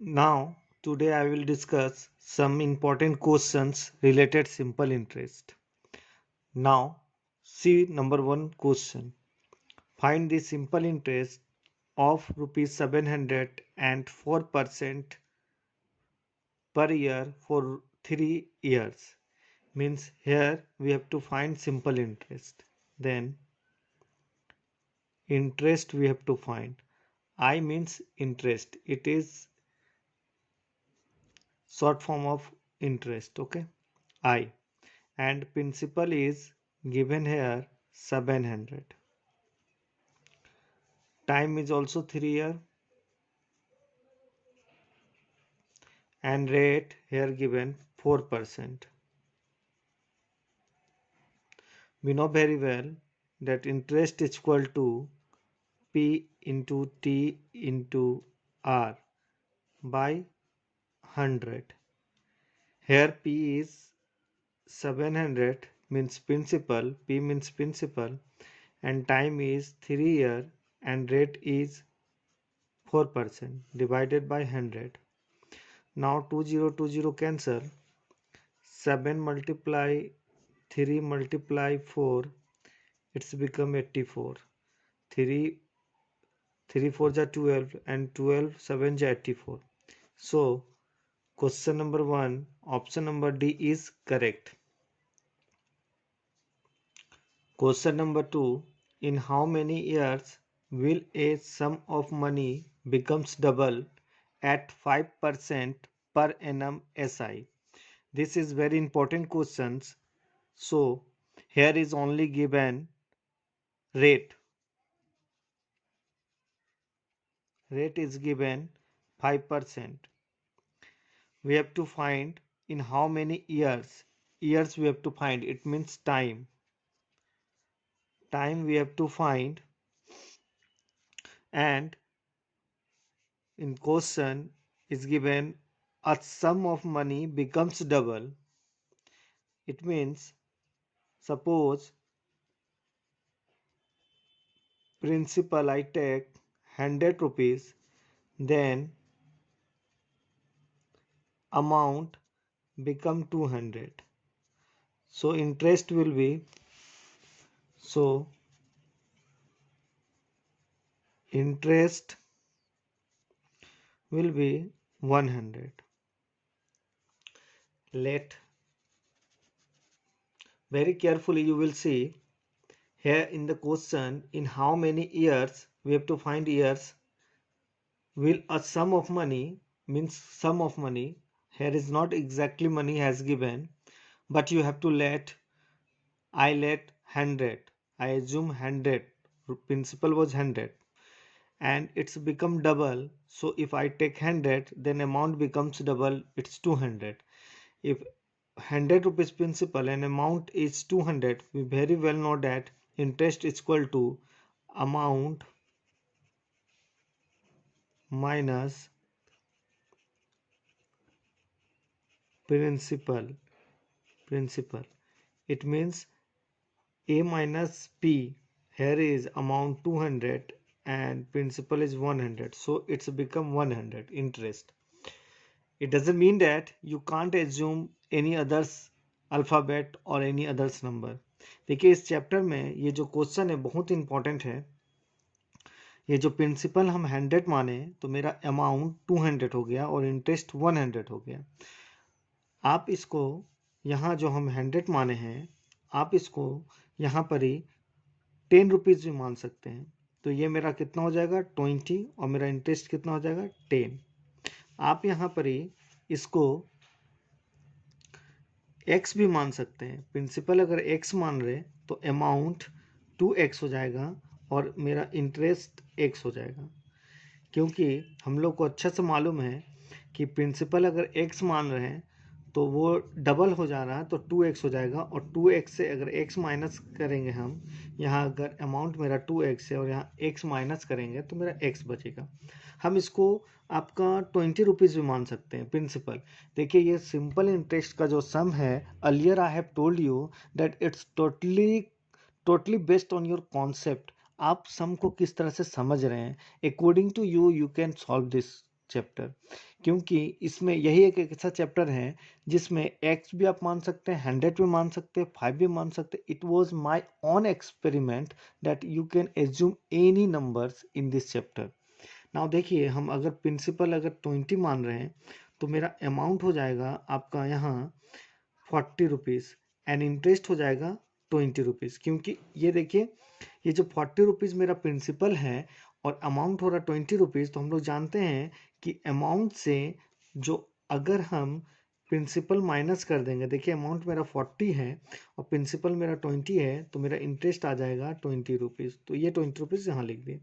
Now, today I will discuss some important questions related simple interest. Now, see number one question. Find the simple interest of rupees 700 and 4% per year for 3 years. Means here we have to find simple interest. Then interest we have to find. I means interest. It is short form of interest. Okay. I. And principal is given here 700. Time is also 3 year and rate here given 4%. We know very well that interest is equal to P into T into R by 100. Here P is 700 means principal, P means principal, and time is 3 year and rate is 4% divided by 100. Now 2020 cancel. 7 multiply 3 multiply 4, it's become 84. 3 3 4 ja 12 and 12 7 ja 84. So question number 1, option number D is correct. Question number 2, in how many years will a sum of money becomes double at 5% per annum SI? This is very important questions. So here is only given rate. Rate is given 5%. We have to find in how many years. Years we have to find. It means time. Time we have to find, and in question is given a sum of money becomes double. It means suppose principal I take 100 rupees, then amount become 200. So interest will be, so interest will be 100. Let very carefully you will see here in the question in how many years we have to find years. Will a sum of money means sum of money, here is not exactly money has given, but you have to let, I let 100, I assume 100, principal was 100 and it's become double. So if I take 100, then amount becomes double, it's 200. If 100 rupees principal and amount is 200, we very well know that interest is equal to amount minus principal. It means A minus P. Here is amount 200 and principal is 100. So it's become 100 interest. It doesn't mean that you can't assume any others alphabet और any others number. देखिए इस chapter में ये जो question है बहुत important है. ये जो प्रिंसिपल हम 100 माने तो मेरा अमाउंट 200 हो गया और इंटरेस्ट 100 हो गया. आप इसको यहाँ जो हम 100 माने हैं आप इसको यहाँ पर ही 10 रुपीज़ भी मान सकते हैं. तो ये मेरा कितना हो जाएगा 20 और मेरा इंटरेस्ट कितना हो जाएगा 10. आप यहाँ पर ही इसको x भी मान सकते हैं. प्रिंसिपल अगर x मान रहे तो अमाउंट 2x हो जाएगा और मेरा इंटरेस्ट x हो जाएगा. क्योंकि हम लोग को अच्छा से मालूम है कि प्रिंसिपल अगर x मान रहे हैं तो वो डबल हो जा रहा है तो 2x हो जाएगा और 2x से अगर x माइनस करेंगे हम, यहाँ अगर अमाउंट मेरा 2x है और यहाँ x माइनस करेंगे तो मेरा x बचेगा. हम इसको आपका 20 रुपीज़ भी मान सकते हैं प्रिंसिपल. देखिए ये सिंपल इंटरेस्ट का जो सम है, earlier I have told you that it's totally based on your concept. आप सम को किस तरह से समझ रहे हैं, according to you you can solve this chapter, क्योंकि इसमें यही एक ऐसा चैप्टर है जिसमें x भी आप मान सकते हैं, 100 भी मान सकते हैं, 5 भी मान सकते हैं. It was my on experiment that you can assume any numbers in this chapter. Now देखिए, हम अगर प्रिंसिपल अगर 20 मान रहे हैं तो मेरा अमाउंट हो जाएगा आपका यहाँ 40 रुपीज़ एंड इंटरेस्ट हो जाएगा 20 रुपीज़, क्योंकि ये देखिए, ये जो 40 रुपीज़ मेरा प्रिंसिपल है और अमाउंट हो रहा 20 रुपीज़, तो हम लोग जानते हैं कि अमाउंट से जो अगर हम प्रिंसिपल माइनस कर देंगे, देखिए अमाउंट मेरा 40 है और प्रिंसिपल मेरा 20 है, तो मेरा इंटरेस्ट आ जाएगा 20 रुपीज़. तो ये 20 रुपीज़ यहाँ लिख दिए.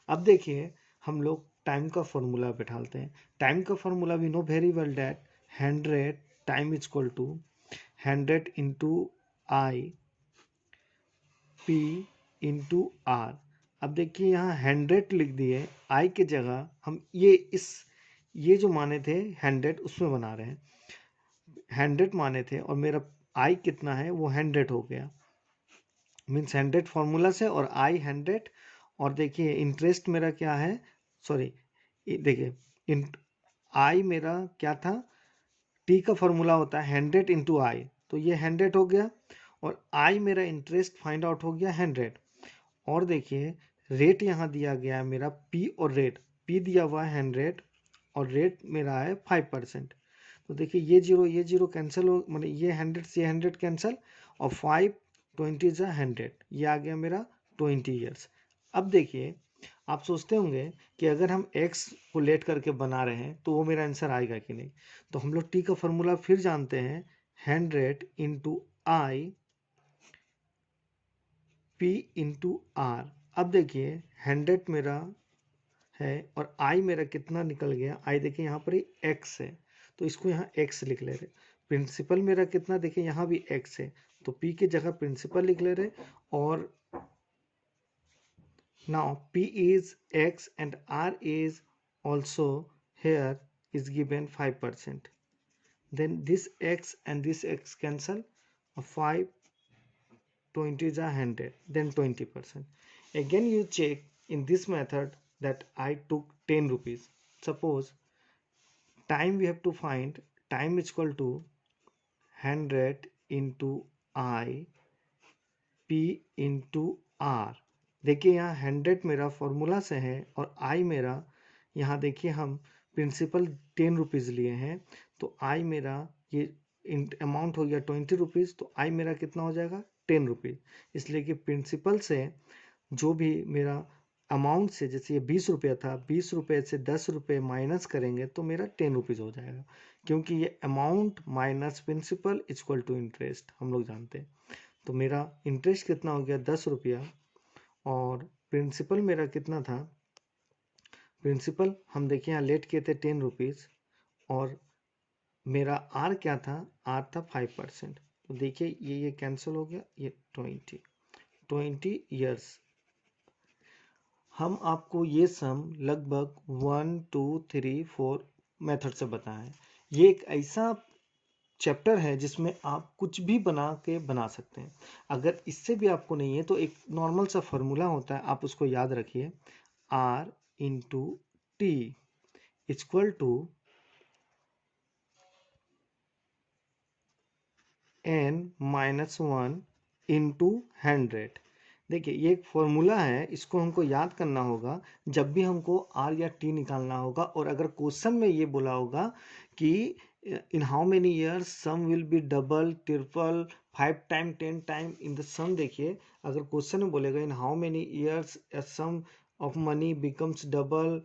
अब देखिए, हम लोग टाइम का फॉर्मूला बैठाते हैं. टाइम का formula we know very well that 100 time is equal to 100 into I P into R. अब देखिए यहाँ 100 लिख दिए, आई की जगह हम ये जो माने थे 100 उसमें बना रहे हैं. 100 माने थे और मेरा आई कितना है वो 100 हो गया, मीन्स 100 फॉर्मूला से और आई 100. और देखिए इंटरेस्ट मेरा क्या है, सॉरी देखिए आई मेरा क्या था, टी का फॉर्मूला होता है 100 इंटू आई, तो ये 100 हो गया और आई मेरा इंटरेस्ट फाइंड आउट हो गया 100. और देखिए रेट यहाँ दिया गया है मेरा पी, और रेट पी दिया हुआ है 100 और रेट मेरा है 5%. तो देखिए ये जीरो कैंसिल हो, मतलब ये 100 से 100 कैंसिल और 5 20 जा 100, ये आ गया मेरा 20 ईयर्स. अब देखिए, आप सोचते होंगे कि अगर हम x को लेट करके बना रहे हैं तो वो मेरा आंसर आएगा कि नहीं. तो हम लोग t का फॉर्मूला फिर जानते हैं, 100 into I P into R. अब देखिए 100 मेरा है और आई मेरा कितना निकल गया, आई देखिए यहाँ पर ही x है, तो इसको यहाँ x लिख ले रहे. प्रिंसिपल मेरा कितना, देखिए यहाँ भी x है, तो p की जगह प्रिंसिपल लिख ले रहे. और now p is x and r is also here is given 5%. Then this x and this x cancel, 5 20 is 100, then 20%. Again you check in this method that I took 10 rupees. Suppose time we have to find, time is equal to 100 into I P into R. देखिए यहाँ 100 मेरा formula से है और I मेरा, यहाँ देखिए हम प्रिंसिपल 10 रुपीज़ लिए हैं, तो I मेरा ये अमाउंट हो गया 20 रुपीज़, तो I मेरा कितना हो जाएगा 10 रुपीज़. इसलिए कि प्रिंसिपल से जो भी मेरा अमाउंट से, जैसे ये 20 रुपया था, 20 रुपये से 10 रुपये माइनस करेंगे तो मेरा 10 रुपीज़ हो जाएगा, क्योंकि ये amount minus principal equal to interest हम लोग जानते हैं. तो मेरा इंटरेस्ट कितना हो गया 10 रुपया और प्रिंसिपल मेरा कितना था, प्रिंसिपल हम देखिए यहाँ लेट किए थे 10 रुपीज़ और मेरा आर क्या था, आर था 5%. तो देखिए ये कैंसिल हो गया, ये 20 ईयर्स. हम आपको ये सम लगभग 1 2 3 4 मेथड से बताएं. ये एक ऐसा चैप्टर है जिसमें आप कुछ भी बना सकते हैं. अगर इससे भी आपको नहीं है तो एक नॉर्मल सा फॉर्मूला होता है, आप उसको याद रखिए, R into T equal to n minus 1 into 100. देखिए ये एक फॉर्मूला है, इसको हमको याद करना होगा जब भी हमको r या t निकालना होगा. और अगर क्वेश्चन में ये बोला होगा कि in how many years sum will be double, triple, 5 time, 10 time in the sum, देखिए अगर क्वेश्चन में बोलेगा in how many years a sum of money becomes double,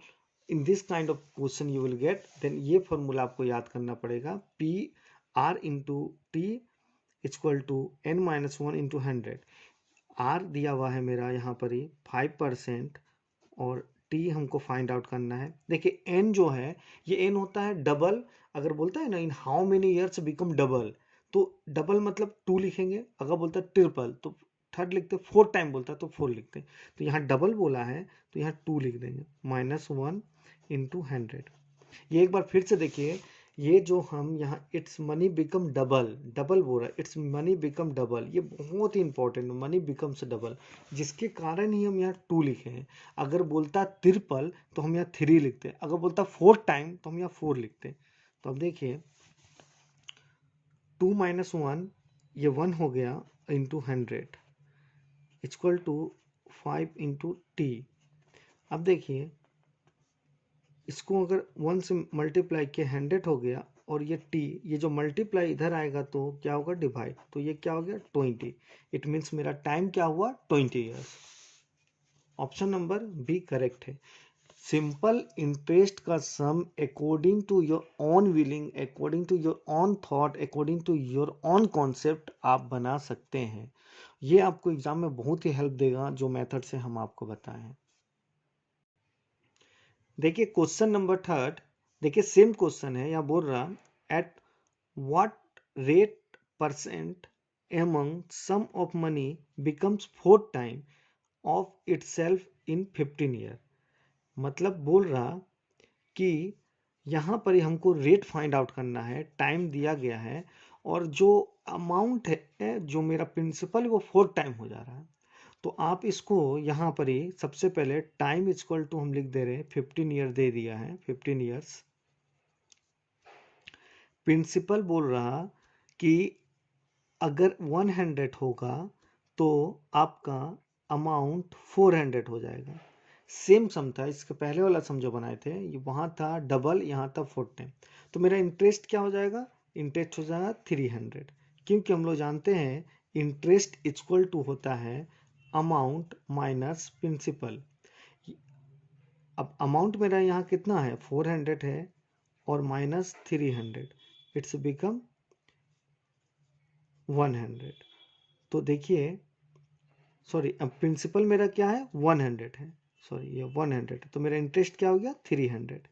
in this kind of question you will get, then ये formula आपको याद करना पड़ेगा, p r into T equal to n minus 1 into 100. R दिया हुआ है मेरा यहाँ पर ही 5% और टी हमको फाइंड आउट करना है. देखिए एन जो है ये एन होता है डबल. अगर बोलता है ना इन how many years become double, तो डबल मतलब 2 लिखेंगे. अगर बोलता है ट्रिपल तो थर्ड लिखते, 4 टाइम बोलता है तो 4 लिखते हैं. तो यहाँ डबल बोला है तो यहाँ 2 लिख देंगे, माइनस 1 इंटू 100. ये एक बार फिर से देखिए, ये जो हम यहाँ it's money become double, double बोल रहा है, इट्स मनी बिकम डबल, ये बहुत ही इंपॉर्टेंट, मनी बिकम्स डबल, जिसके कारण ही हम यहाँ 2 लिखे हैं। अगर बोलता ट्रिपल तो हम यहाँ 3 लिखते हैं, अगर बोलता 4 टाइम तो हम यहाँ 4 लिखते हैं। तो अब देखिए 2 माइनस 1, ये 1 हो गया into 100 equal to 5 into T. अब देखिए इसको अगर 1 से मल्टीप्लाई किया 100 हो गया, और ये टी, ये जो मल्टीप्लाई इधर आएगा तो क्या होगा डिवाइड, तो ये क्या हो गया 20। इट मीन्स मेरा टाइम क्या हुआ 20 years. Option number B correct है। सिंपल इंटरेस्ट का sum according to your own willing, according to your own thought, according to your own concept आप बना सकते हैं। ये आपको एग्जाम में बहुत ही हेल्प देगा जो मेथड से हम आपको बताए हैं। देखिए क्वेश्चन नंबर 3, देखिए सेम क्वेश्चन है, यहाँ बोल रहा at what rate percent among sum of money becomes 4 time of itself in 15 year. मतलब बोल रहा कि यहाँ पर ही हमको रेट फाइंड आउट करना है, टाइम दिया गया है, और जो अमाउंट है जो मेरा प्रिंसिपल वो 4 टाइम हो जा रहा है। तो आप इसको यहाँ पर ही सबसे पहले टाइम इक्वल टू हम लिख दे रहे हैं 15 ईयर दे दिया है, 15 ईयर्स। प्रिंसिपल बोल रहा कि अगर 100 होगा तो आपका अमाउंट 400 हो जाएगा। सेम सम था, इसके पहले वाला सम जो बनाए थे ये वहाँ था डबल, यहाँ था 4 टाइम। तो मेरा इंटरेस्ट क्या हो जाएगा, इंटरेस्ट हो जाएगा 300, क्योंकि हम लोग जानते हैं इंटरेस्ट इक्वल टू होता है अमाउंट माइनस प्रिंसिपल। अब अमाउंट मेरा यहाँ कितना है 400 है, और माइनस 300, इट्स बिकम 100। तो देखिए सॉरी, अब प्रिंसिपल मेरा क्या है 100 है, सॉरी ये 100 है, तो मेरा इंटरेस्ट क्या हो गया 300।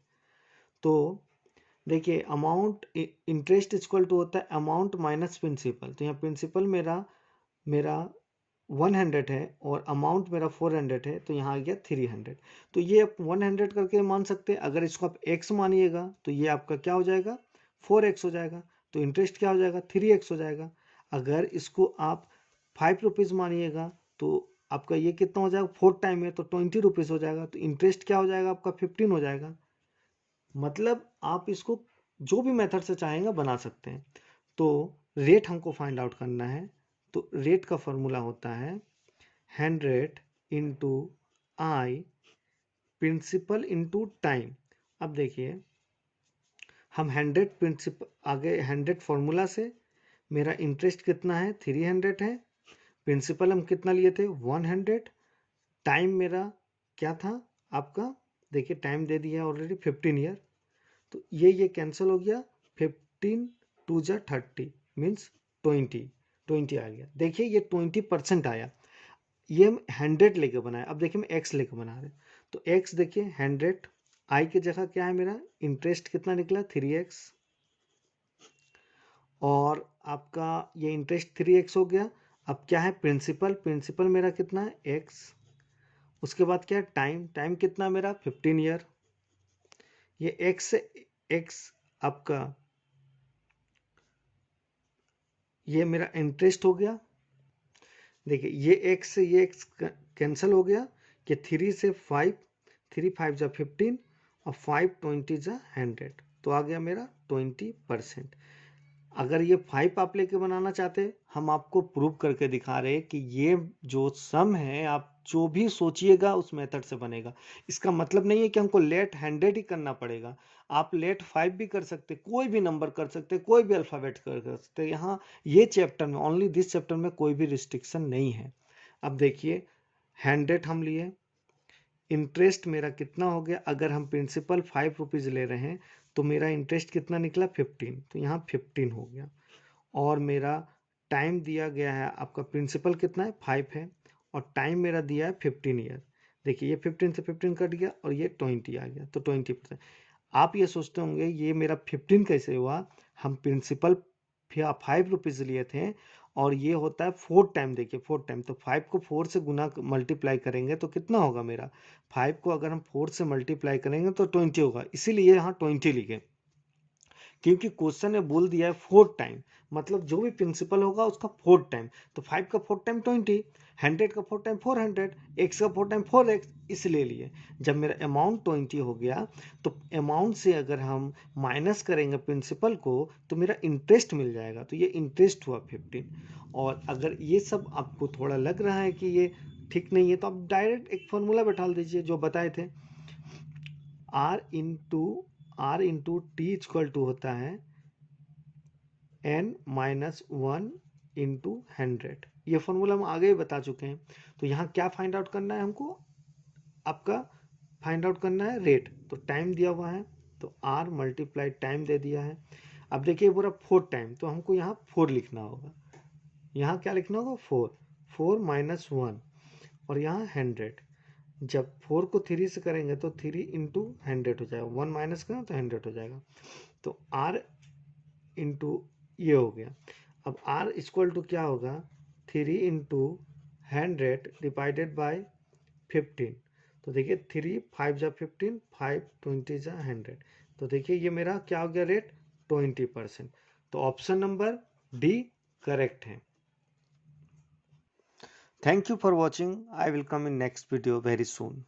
तो देखिए अमाउंट, इंटरेस्ट इक्वल टू होता है अमाउंट माइनस प्रिंसिपल, तो यहाँ प्रिंसिपल मेरा मेरा 100 है और अमाउंट मेरा 400 है, तो यहाँ आ गया 300। तो ये आप 100 करके मान सकते हैं। अगर इसको आप x मानिएगा तो ये आपका क्या हो जाएगा 4x हो जाएगा, तो इंटरेस्ट क्या हो जाएगा 3x हो जाएगा। अगर इसको आप 5 रुपीज़ मानिएगा तो आपका ये कितना हो जाएगा 4 टाइम है तो 20 रुपीज़ हो जाएगा, तो इंटरेस्ट क्या हो जाएगा आपका 15 हो जाएगा। मतलब आप इसको जो भी मेथड से चाहेंगे बना सकते हैं। तो रेट हमको फाइंड आउट करना है, तो रेट का फॉर्मूला होता है 100 इंटू आई प्रिंसिपल इंटू टाइम। अब देखिए हम 100 प्रिंसिपल आगे 100 फॉर्मूला से, मेरा इंटरेस्ट कितना है 300 है, प्रिंसिपल हम कितना लिए थे 100, टाइम मेरा क्या था आपका, देखिए टाइम दे दिया ऑलरेडी 15 ईयर, तो ये कैंसिल हो गया, 15 टू जा 30 मीन्स 20 आ गया। देखिए ये 20% आया, ये हम 100 लेके बनाए। अब देखिए हम एक्स लेके बना रहे हैं, तो एक्स देखिए 100, आई की जगह क्या है मेरा इंटरेस्ट कितना निकला 3x, और आपका ये इंटरेस्ट 3x हो गया। अब क्या है प्रिंसिपल, प्रिंसिपल मेरा कितना है x, उसके बाद क्या है टाइम, टाइम कितना मेरा 15 ईयर, ये x से x आपका ये मेरा इंटरेस्ट हो गया। देखिए ये x से ये x कैंसिल हो गया, कि 3 से 5, 3 5 जा 15 और 5 20 जा 100, तो आ गया मेरा 20%। अगर ये 5 आप लेके बनाना चाहते, हम आपको प्रूव करके दिखा रहे हैं कि ये जो सम है आप जो भी सोचिएगा उस मेथड से बनेगा। इसका मतलब नहीं है कि हमको लेट 100 ही करना पड़ेगा, आप लेट 5 भी कर सकते, कोई भी नंबर कर सकते, कोई भी अल्फ़ाबेट कर सकते। यहाँ ये चैप्टर में, ओनली दिस चैप्टर में कोई भी रिस्ट्रिक्शन नहीं है। अब देखिए 100 हम लिए, इंटरेस्ट मेरा कितना हो गया, अगर हम प्रिंसिपल 5 रुपीज़ ले रहे हैं तो मेरा इंटरेस्ट कितना निकला 15, तो यहाँ 15 हो गया, और मेरा टाइम दिया गया है आपका प्रिंसिपल कितना है 5 है, और टाइम मेरा दिया है 15 ईयर। देखिए ये 15 से 15 कट गया और ये 20 आ गया, तो 20%। आप ये सोचते होंगे ये मेरा 15 कैसे हुआ, हम प्रिंसिपल 5 रुपीज़ लिए थे, और ये होता है 4 टाइम, देखिए 4 टाइम, तो 5 को 4 से गुना मल्टीप्लाई करेंगे तो कितना होगा मेरा, 5 को अगर हम 4 से मल्टीप्लाई करेंगे तो 20 होगा, इसीलिए यहाँ 20 लिखे, क्योंकि क्वेश्चन ने बोल दिया है 4 टाइम, मतलब जो भी प्रिंसिपल होगा उसका 4 टाइम, तो 5 का 4 टाइम 20, 100 का 4 टाइम 400, x का 4 टाइम 4x, इसलिए लिए। जब मेरा अमाउंट 20 हो गया तो अमाउंट से अगर हम माइनस करेंगे प्रिंसिपल को तो मेरा इंटरेस्ट मिल जाएगा, तो ये इंटरेस्ट हुआ 15। और अगर ये सब आपको थोड़ा लग रहा है कि ये ठीक नहीं है तो आप डायरेक्ट एक फॉर्मूला बैठा दीजिए जो बताए थे, r into T equal to होता है n-1 इंटू 100। ये फॉर्मूला हम आगे ही बता चुके हैं। तो यहाँ क्या फाइंड आउट करना है हमको, आपका फाइंड आउट करना है रेट, तो टाइम दिया हुआ है तो r मल्टीप्लाई टाइम दे दिया है। अब देखिए पूरा 4 टाइम, तो हमको यहाँ 4 लिखना होगा, यहाँ क्या लिखना होगा 4, 4 माइनस 1, और यहाँ 100। जब 4 को 3 से करेंगे तो 3 इंटू 100 हो जाएगा, 1 माइनस करें तो 100 हो जाएगा। तो r इंटू ये हो गया। अब r इक्वल टू क्या होगा, 3 इंटू 100 डिवाइडेड बाई 15। तो देखिए 3 5 जा 15, 5 20 जा 100, तो देखिए ये मेरा क्या हो गया रेट 20%। तो ऑप्शन नंबर डी करेक्ट है। Thank you for watching, I will come in next video very soon.